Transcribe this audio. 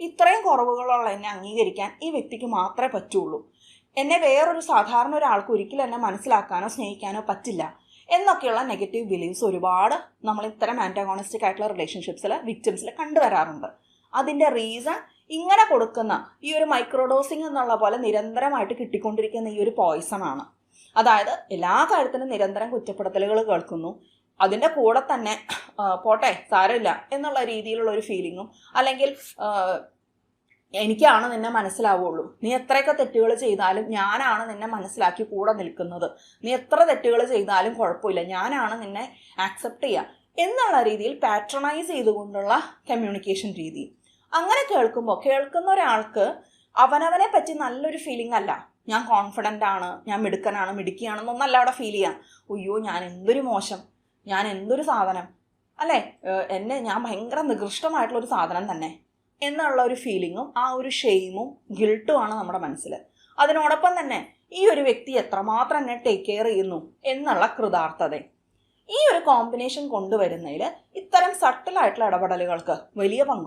ഇത്രയും കുറവുകളുള്ള എന്നെ അംഗീകരിക്കാൻ ഈ വ്യക്തിക്ക് മാത്രമേ പറ്റുള്ളൂ, എന്നെ വേറൊരു സാധാരണ ഒരാൾക്ക് ഒരിക്കലും എന്നെ മനസ്സിലാക്കാനോ സ്നേഹിക്കാനോ പറ്റില്ല എന്നൊക്കെയുള്ള നെഗറ്റീവ് ബിലീഫ്സ് ഒരുപാട് നമ്മൾ ഇത്തരം ആൻറ്റഗോണിസ്റ്റിക് ആയിട്ടുള്ള റിലേഷൻഷിപ്സിൽ വിക്ടിംസിൽ കണ്ടുവരാറുണ്ട്. അതിൻ്റെ റീസൺ ഇങ്ങനെ കൊടുക്കുന്ന ഈ ഒരു മൈക്രോഡോസിങ് എന്നുള്ള പോലെ നിരന്തരമായിട്ട് കിട്ടിക്കൊണ്ടിരിക്കുന്ന ഈ ഒരു പോയ്സൺ ആണ്. അതായത് എല്ലാ കാര്യത്തിനും നിരന്തരം കുറ്റപ്പെടുത്തലുകൾ കേൾക്കുന്നു, അതിൻ്റെ കൂടെ തന്നെ പോട്ടെ സാരമില്ല എന്നുള്ള രീതിയിലുള്ള ഒരു ഫീലിങ്ങും, അല്ലെങ്കിൽ എനിക്കാണ് നിന്നെ മനസ്സിലാവുള്ളൂ, നീ എത്രയൊക്കെ തെറ്റുകൾ ചെയ്താലും ഞാനാണ് നിന്നെ മനസ്സിലാക്കി കൂടെ നിൽക്കുന്നത്, നീ എത്ര തെറ്റുകൾ ചെയ്താലും കുഴപ്പമില്ല, ഞാനാണ് നിന്നെ ആക്സെപ്റ്റ് ചെയ്യുക എന്നുള്ള രീതിയിൽ പാട്രണൈസ് ചെയ്തുകൊണ്ടുള്ള കമ്മ്യൂണിക്കേഷൻ രീതി. അങ്ങനെ കേൾക്കുന്ന ഒരാൾക്ക് അവനവനെ പറ്റി നല്ലൊരു ഫീലിംഗ് അല്ല. ഞാൻ കോൺഫിഡൻ്റ് ആണ്, ഞാൻ മിടുക്കിയാണെന്നൊന്നല്ല അവിടെ ഫീൽ ചെയ്യാം. അയ്യോ ഞാൻ എന്തൊരു മോശം, ഞാൻ എന്തൊരു സാധനം അല്ലേ, ഞാൻ ഭയങ്കര നികൃഷ്ടമായിട്ടുള്ളൊരു സാധനം തന്നെ എന്നുള്ള ഒരു ഫീലിങ്ങും ആ ഒരു ഷെയിമും ഗിൽട്ടുമാണ് നമ്മുടെ മനസ്സിൽ. അതിനോടൊപ്പം തന്നെ ഈ ഒരു വ്യക്തി എത്രമാത്രം എന്നെ ടേക്ക് കെയർ ചെയ്യുന്നു എന്നുള്ള കൃതാർത്ഥത. ഈ ഒരു കോമ്പിനേഷൻ കൊണ്ടുവരുന്നതിൽ ഇത്തരം സട്ടിലായിട്ടുള്ള ഇടപെടലുകൾക്ക് വലിയ പങ്ക്